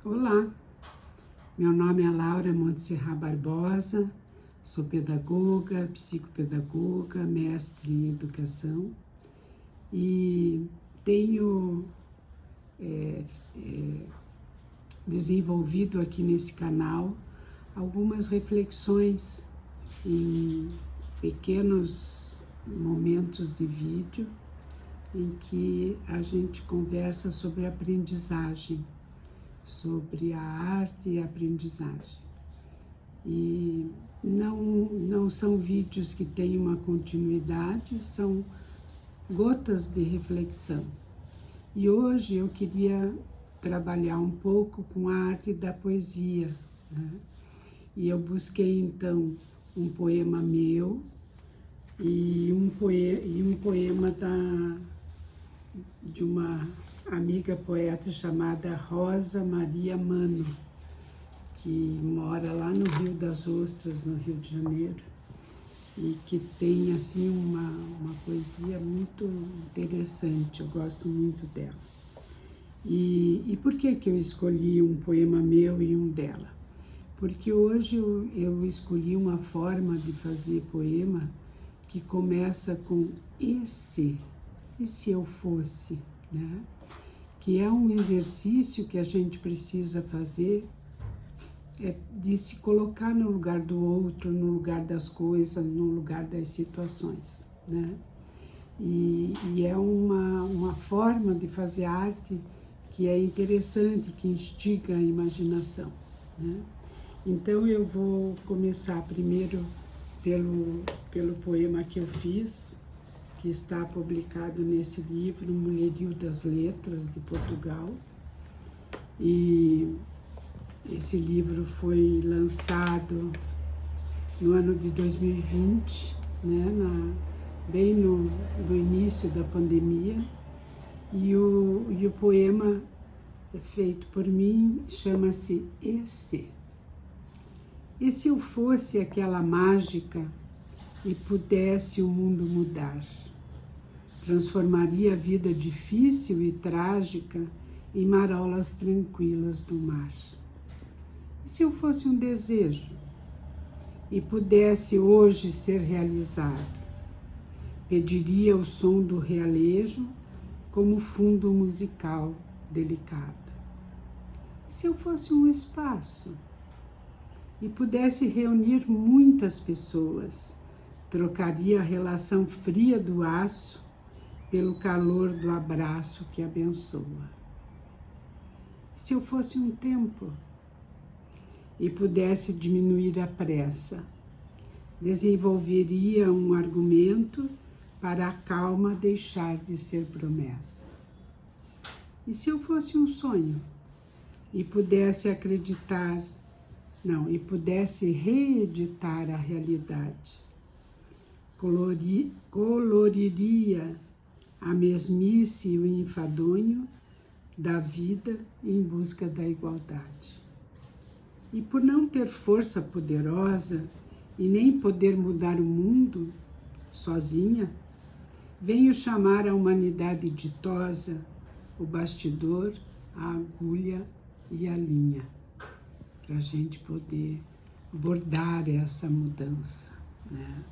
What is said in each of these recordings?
Olá, meu nome é Laura Montserrat Barbosa, sou pedagoga, psicopedagoga, mestre em educação e tenho desenvolvido aqui nesse canal algumas reflexões em pequenos momentos de vídeo em que a gente conversa sobre aprendizagem, sobre a arte e a aprendizagem. E não são vídeos que têm uma continuidade, são gotas de reflexão. E hoje eu queria trabalhar um pouco com a arte da poesia, né? E eu busquei então um poema meu e um poema de uma amiga poeta chamada Rosa Maria Mano, que mora lá no Rio das Ostras, no Rio de Janeiro, e que tem assim uma poesia muito interessante, eu gosto muito dela. E por que eu escolhi um poema meu e um dela? Porque hoje eu escolhi uma forma de fazer poema que começa com e se eu fosse, né? Que é um exercício que a gente precisa fazer, de se colocar no lugar do outro, no lugar das coisas, no lugar das situações, né? E é uma forma de fazer arte que é interessante, que instiga a imaginação, né? Então eu vou começar primeiro pelo poema que eu fiz, que está publicado nesse livro, Mulherio das Letras, de Portugal. E esse livro foi lançado no ano de 2020, né, bem no início da pandemia. E o poema é feito por mim, chama-se E se? E se eu fosse aquela mágica e pudesse o mundo mudar? Transformaria a vida difícil e trágica em marolas tranquilas do mar. E se eu fosse um desejo e pudesse hoje ser realizado? Pediria o som do realejo como fundo musical delicado. E se eu fosse um espaço e pudesse reunir muitas pessoas, trocaria a relação fria do aço pelo calor do abraço que abençoa. Se eu fosse um tempo e pudesse diminuir a pressa, desenvolveria um argumento para a calma deixar de ser promessa. E se eu fosse um sonho e pudesse pudesse reeditar a realidade, coloriria a mesmice e o enfadonho da vida em busca da igualdade. E por não ter força poderosa e nem poder mudar o mundo sozinha, venho chamar a humanidade ditosa, o bastidor, a agulha e a linha, para a gente poder bordar essa mudança, né?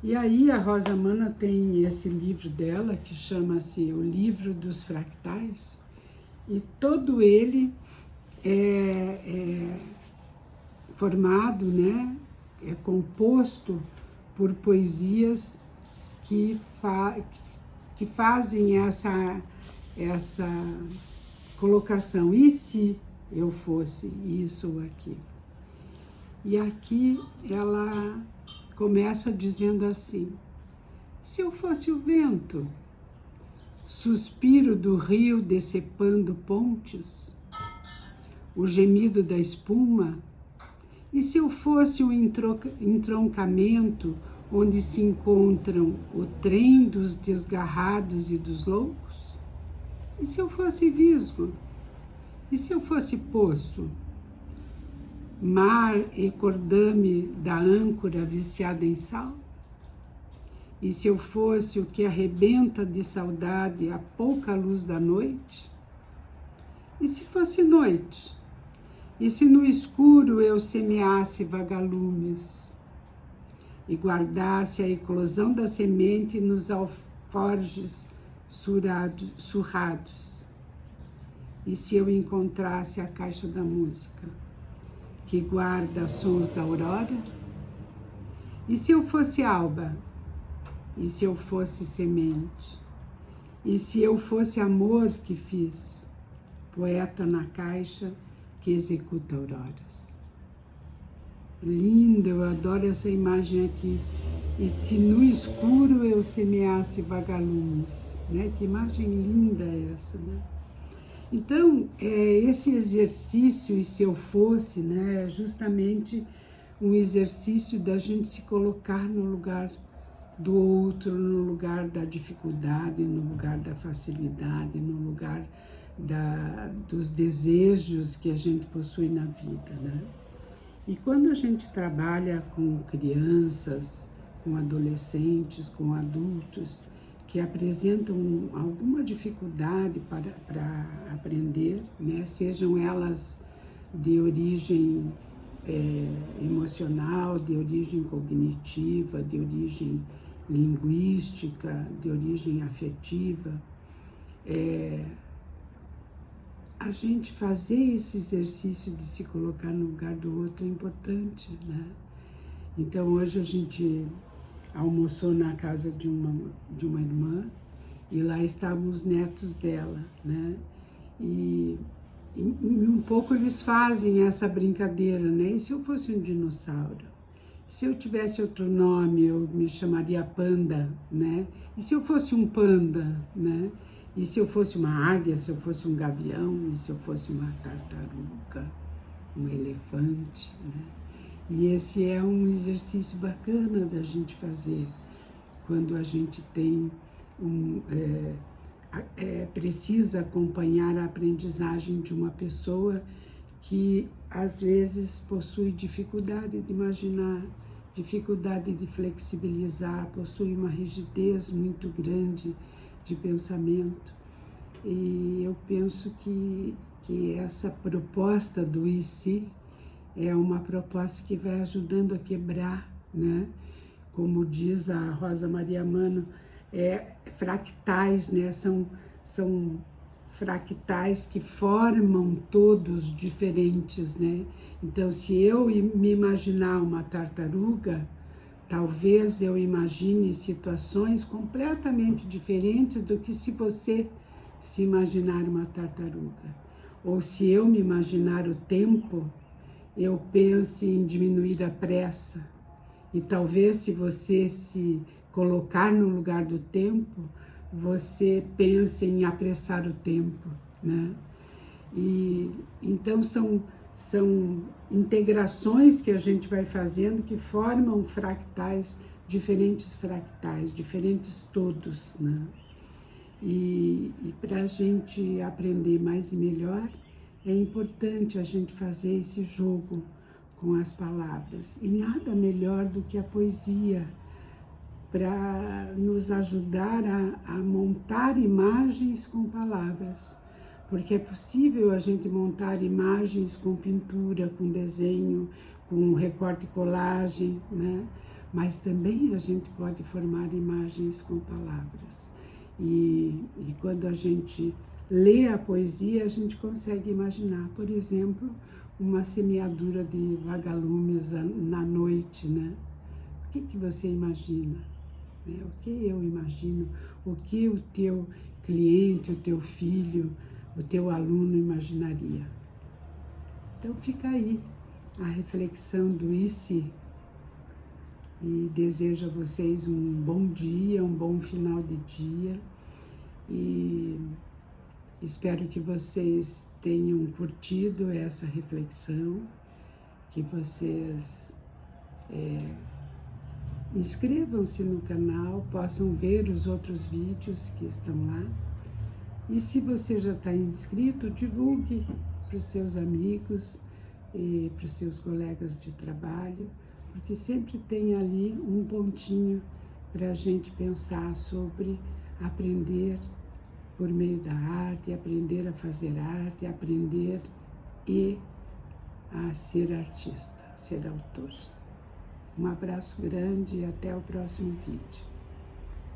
E aí a Rosa Mano tem esse livro dela que chama-se O Livro dos Fractais, e todo ele é formado, né? É composto por poesias que fazem essa colocação. E se eu fosse isso ou aquilo? E aqui ela começa dizendo assim: se eu fosse o vento, suspiro do rio decepando pontes, o gemido da espuma, e se eu fosse o entroncamento onde se encontram o trem dos desgarrados e dos loucos? E se eu fosse visgo? E se eu fosse poço? Mar e cordame da âncora viciada em sal? E se eu fosse o que arrebenta de saudade a pouca luz da noite? E se fosse noite? E se no escuro eu semeasse vagalumes e guardasse a eclosão da semente nos alforjes surrados? E se eu encontrasse a caixa da música, que guarda sons da aurora? E se eu fosse alba? E se eu fosse semente? E se eu fosse amor que fiz, poeta na caixa que executa auroras? Linda, eu adoro essa imagem aqui. E se no escuro eu semeasse vagalumes, né? Que imagem linda é essa, né? Então, esse exercício, e se eu fosse, né, é justamente um exercício da gente se colocar no lugar do outro, no lugar da dificuldade, no lugar da facilidade, no lugar dos desejos que a gente possui na vida, né? E quando a gente trabalha com crianças, com adolescentes, com adultos que apresentam alguma dificuldade para aprender, né? Sejam elas de origem emocional, de origem cognitiva, de origem linguística, de origem afetiva, a gente fazer esse exercício de se colocar no lugar do outro é importante, né? Então hoje a gente almoçou na casa de uma irmã e lá estavam os netos dela, né? E um pouco eles fazem essa brincadeira, né? E se eu fosse um dinossauro? Se eu tivesse outro nome, eu me chamaria Panda, né? E se eu fosse um panda, né? E se eu fosse uma águia, se eu fosse um gavião, e se eu fosse uma tartaruga, um elefante, né? E esse é um exercício bacana da gente fazer quando a gente tem precisa acompanhar a aprendizagem de uma pessoa que às vezes possui dificuldade de imaginar, dificuldade de flexibilizar, possui uma rigidez muito grande de pensamento. E eu penso que essa proposta do e se é uma proposta que vai ajudando a quebrar, né? Como diz a Rosa Maria Mano, fractais, né? São fractais que formam todos diferentes, né? Então, se eu me imaginar uma tartaruga, talvez eu imagine situações completamente diferentes do que se você se imaginar uma tartaruga. Ou se eu me imaginar o tempo, eu pense em diminuir a pressa. E talvez se você se colocar no lugar do tempo, você pense em apressar o tempo, né? E então são integrações que a gente vai fazendo que formam fractais, diferentes todos, né? E para a gente aprender mais e melhor, é importante a gente fazer esse jogo com as palavras. E nada melhor do que a poesia para nos ajudar a montar imagens com palavras. Porque é possível a gente montar imagens com pintura, com desenho, com recorte e colagem, né? Mas também a gente pode formar imagens com palavras. E quando a gente lê a poesia, a gente consegue imaginar, por exemplo, uma semeadura de vagalumes na noite, né? O que você imagina? O que eu imagino? O que o teu cliente, o teu filho, o teu aluno imaginaria? Então fica aí a reflexão do e se. E desejo a vocês um bom dia, um bom final de dia. E espero que vocês tenham curtido essa reflexão, que vocês inscrevam-se no canal, possam ver os outros vídeos que estão lá. E se você já está inscrito, divulgue para os seus amigos e para os seus colegas de trabalho, porque sempre tem ali um pontinho para a gente pensar sobre aprender por meio da arte, aprender a fazer arte, aprender e a ser artista, ser autor. Um abraço grande e até o próximo vídeo.